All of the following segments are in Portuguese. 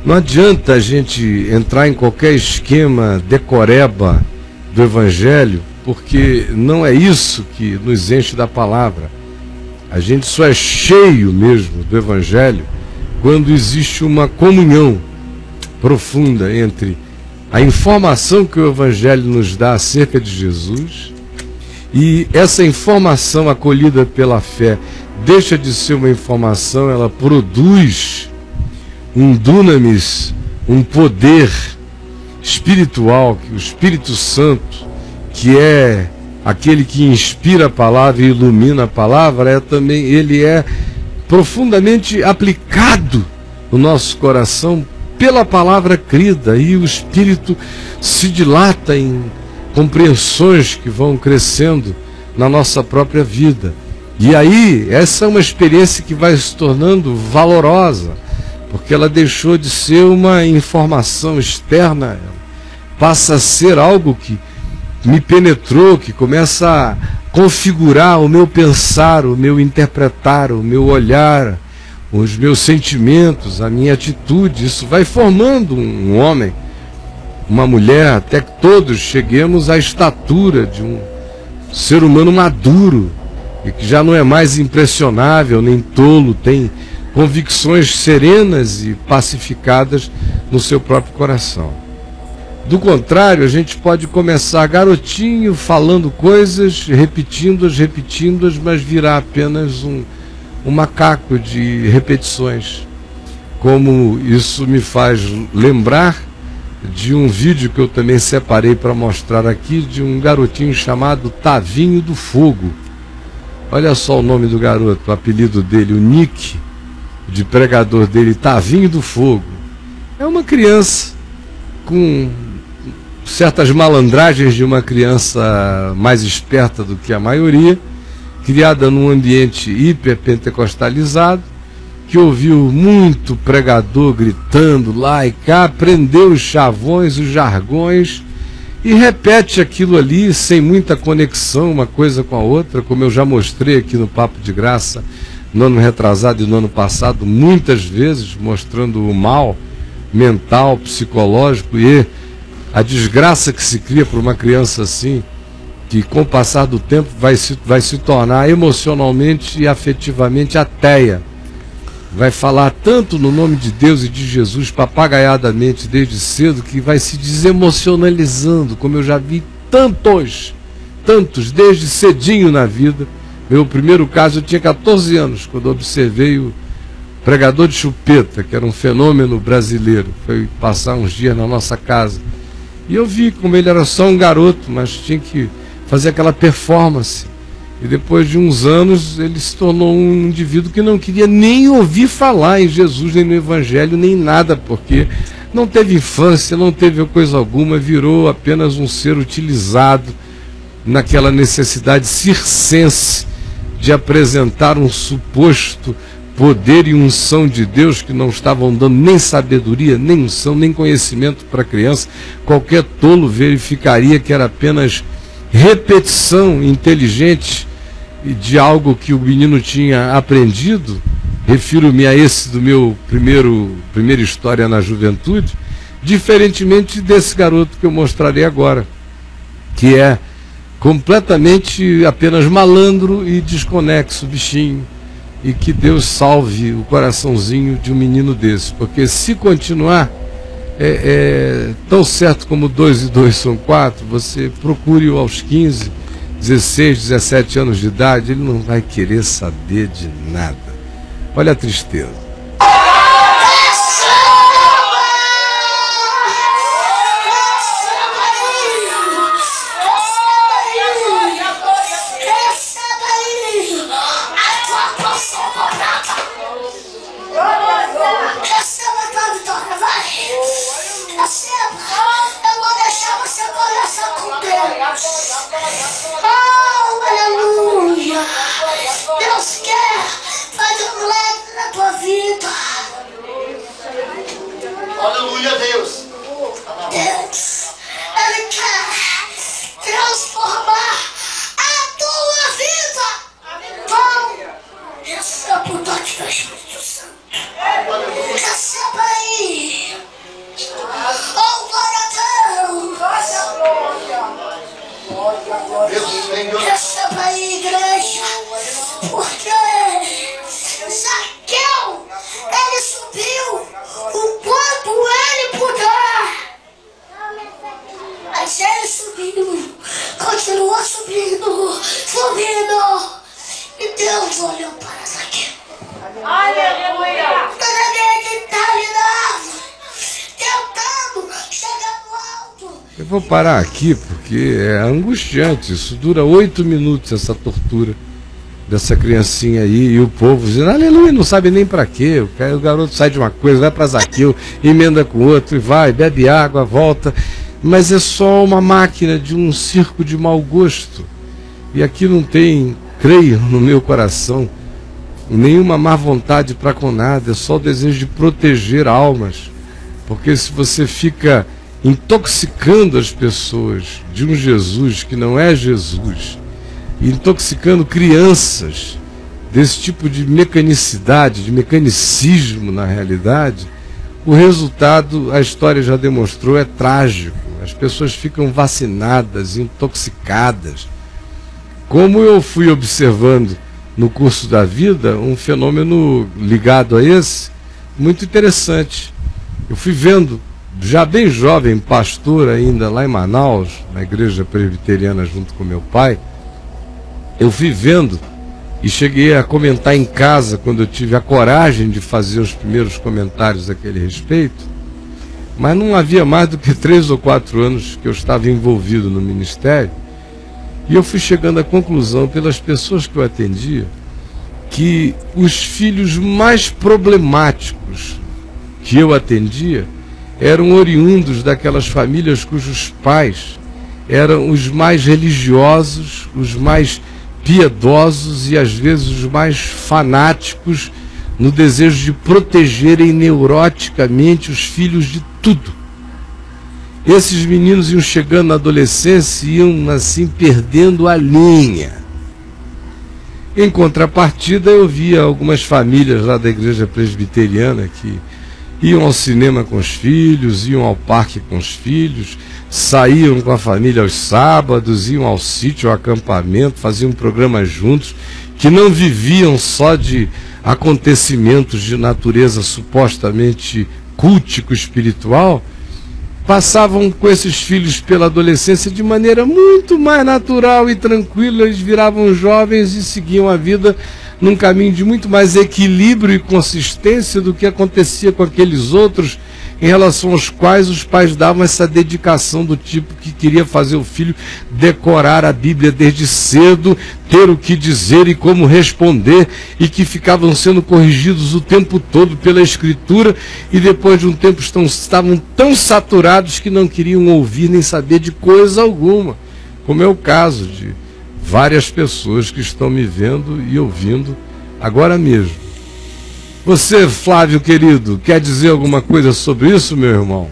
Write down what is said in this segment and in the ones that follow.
Não adianta a gente entrar em qualquer esquema decoreba do Evangelho, porque não é isso que nos enche da palavra. A gente só é cheio mesmo do Evangelho quando existe uma comunhão profunda entre a informação que o Evangelho nos dá acerca de Jesus, e essa informação acolhida pela fé deixa de ser uma informação, ela produz um dunamis, um poder espiritual, que o Espírito Santo, que é aquele que inspira a palavra e ilumina a palavra, ele é profundamente aplicado no nosso coração pela palavra crida, e o Espírito se dilata em compreensões que vão crescendo na nossa própria vida. E aí, essa é uma experiência que vai se tornando valorosa, porque ela deixou de ser uma informação externa, passa a ser algo que me penetrou, que começa a configurar o meu pensar, o meu interpretar, o meu olhar, os meus sentimentos, a minha atitude. Isso vai formando um homem, uma mulher, até que todos cheguemos à estatura de um ser humano maduro, e que já não é mais impressionável nem tolo, tem convicções serenas e pacificadas no seu próprio coração. Do contrário, a gente pode começar garotinho, falando coisas, repetindo-as, mas virar apenas um macaco de repetições. Como isso me faz lembrar de um vídeo que eu também separei para mostrar aqui, de um garotinho chamado Tavinho do Fogo. Olha só o nome do garoto, o apelido dele, o nick de pregador dele, Tavinho do Fogo. É uma criança com certas malandragens de uma criança mais esperta do que a maioria, criada num ambiente hiperpentecostalizado, que ouviu muito pregador gritando lá e cá, aprendeu os chavões, os jargões, e repete aquilo ali sem muita conexão uma coisa com a outra, como eu já mostrei aqui no Papo de Graça, no ano retrasado e no ano passado, muitas vezes, mostrando o mal mental, psicológico e a desgraça que se cria por uma criança assim, que com o passar do tempo vai se tornar emocionalmente e afetivamente ateia. Vai falar tanto no nome de Deus e de Jesus papagaiadamente desde cedo, que vai se desemocionalizando, como eu já vi tantos, desde cedinho na vida. Meu primeiro caso, eu tinha 14 anos, quando observei o pregador de chupeta, que era um fenômeno brasileiro, foi passar uns dias na nossa casa. E eu vi como ele era só um garoto, mas tinha que fazer aquela performance. E depois de uns anos, ele se tornou um indivíduo que não queria nem ouvir falar em Jesus, nem no Evangelho, nem nada, porque não teve infância, não teve coisa alguma, virou apenas um ser utilizado naquela necessidade circense de apresentar um suposto poder e unção de Deus, que não estavam dando nem sabedoria, nem unção, nem conhecimento para a criança. Qualquer tolo verificaria que era apenas repetição inteligente de algo que o menino tinha aprendido. Refiro-me a esse do meu primeira história na juventude, diferentemente desse garoto que eu mostrarei agora, que é completamente apenas malandro e desconexo, bichinho. E que Deus salve o coraçãozinho de um menino desse, porque se continuar tão certo como 2 e 2 são 4, você procure-o aos 15, 16, 17 anos de idade, ele não vai querer saber de nada. Olha a tristeza. Aleluia! Deus quer fazer um milagre na tua vida. vou parar aqui porque é angustiante. Isso dura 8 minutos, essa tortura dessa criancinha aí, e o povo dizendo aleluia, não sabe nem para quê. O garoto sai de uma coisa, vai para Zaqueu, emenda com outro e vai, bebe água, volta. Mas é só uma máquina de um circo de mau gosto. E aqui não tem, creio no meu coração, nenhuma má vontade para com nada, é só o desejo de proteger almas. Porque se você fica intoxicando as pessoas de um Jesus que não é Jesus, intoxicando crianças desse tipo de mecanicidade, de mecanicismo na realidade, o resultado, a história já demonstrou, é trágico. As pessoas ficam vacinadas, intoxicadas. Como eu fui observando no curso da vida, um fenômeno ligado a esse, muito interessante. Eu fui vendo, já bem jovem, pastor ainda lá em Manaus, na igreja presbiteriana junto com meu pai, eu fui vendo e cheguei a comentar em casa quando eu tive a coragem de fazer os primeiros comentários àquele respeito, mas não havia mais do que 3 ou 4 anos que eu estava envolvido no ministério, e eu fui chegando à conclusão, pelas pessoas que eu atendia, que os filhos mais problemáticos que eu atendia eram oriundos daquelas famílias cujos pais eram os mais religiosos, os mais piedosos e às vezes os mais fanáticos no desejo de protegerem neuroticamente os filhos de tudo. Esses meninos iam chegando na adolescência e iam assim perdendo a linha. Em contrapartida, eu via algumas famílias lá da igreja presbiteriana que iam ao cinema com os filhos, iam ao parque com os filhos, saíam com a família aos sábados, iam ao sítio, ao acampamento, faziam programas juntos, que não viviam só de acontecimentos de natureza supostamente cultico-espiritual, passavam com esses filhos pela adolescência de maneira muito mais natural e tranquila. Eles viravam jovens e seguiam a vida num caminho de muito mais equilíbrio e consistência do que acontecia com aqueles outros, em relação aos quais os pais davam essa dedicação do tipo que queria fazer o filho decorar a Bíblia desde cedo, ter o que dizer e como responder, e que ficavam sendo corrigidos o tempo todo pela Escritura, e depois de um tempo estavam tão saturados que não queriam ouvir nem saber de coisa alguma, como é o caso de várias pessoas que estão me vendo e ouvindo agora mesmo. Você, Flávio, querido, quer dizer alguma coisa sobre isso, meu irmão?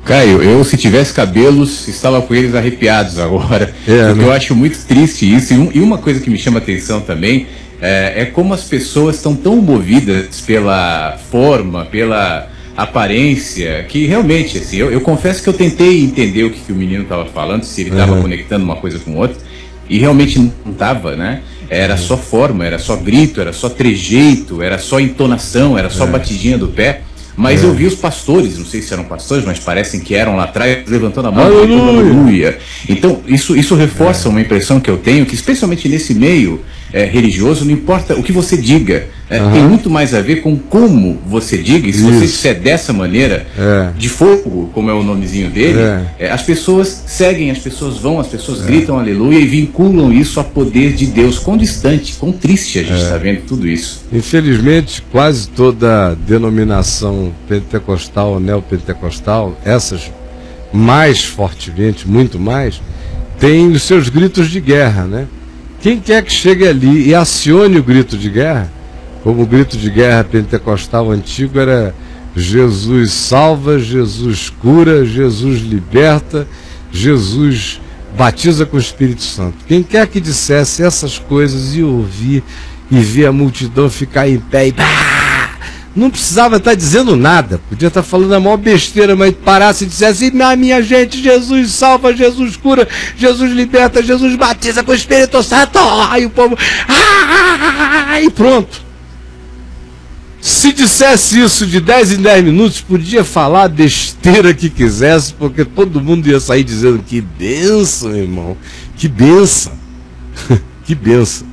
Caio, eu, se tivesse cabelos, estava com eles arrepiados agora. Porque eu acho muito triste isso. E uma coisa que me chama atenção também é como as pessoas estão tão movidas pela forma, pela aparência, que realmente, assim, eu confesso que eu tentei entender o que o menino estava falando, se ele estava conectando uma coisa com outra, e realmente não estava, né? Era só forma, era só grito, era só trejeito, era só entonação, era só batidinha do pé. Mas eu vi os pastores, não sei se eram pastores, mas parecem que eram lá atrás, levantando a mão, aleluia. Então, isso reforça uma impressão que eu tenho, que especialmente nesse meio religioso, não importa o que você diga, tem muito mais a ver com como você diga, e se você disser dessa maneira, de fogo, como é o nomezinho dele, as pessoas seguem, as pessoas vão, as pessoas gritam aleluia e vinculam isso a poder de Deus. Quão distante, quão triste a gente está vendo tudo isso. Infelizmente, quase toda denominação pentecostal, neopentecostal, essas mais fortemente, muito mais, tem os seus gritos de guerra, né? Quem quer que chegue ali e acione o grito de guerra, como o grito de guerra pentecostal antigo era Jesus salva, Jesus cura, Jesus liberta, Jesus batiza com o Espírito Santo. Quem quer que dissesse essas coisas e ouvir e ver a multidão ficar em pé e não precisava estar dizendo nada, podia estar falando a maior besteira, mas parasse e dissesse: minha gente, Jesus salva, Jesus cura, Jesus liberta, Jesus batiza com o Espírito Santo, e o povo e pronto. Se dissesse isso de 10 em 10 minutos, podia falar a besteira que quisesse, porque todo mundo ia sair dizendo: que bênção, irmão, que bênção, que bênção.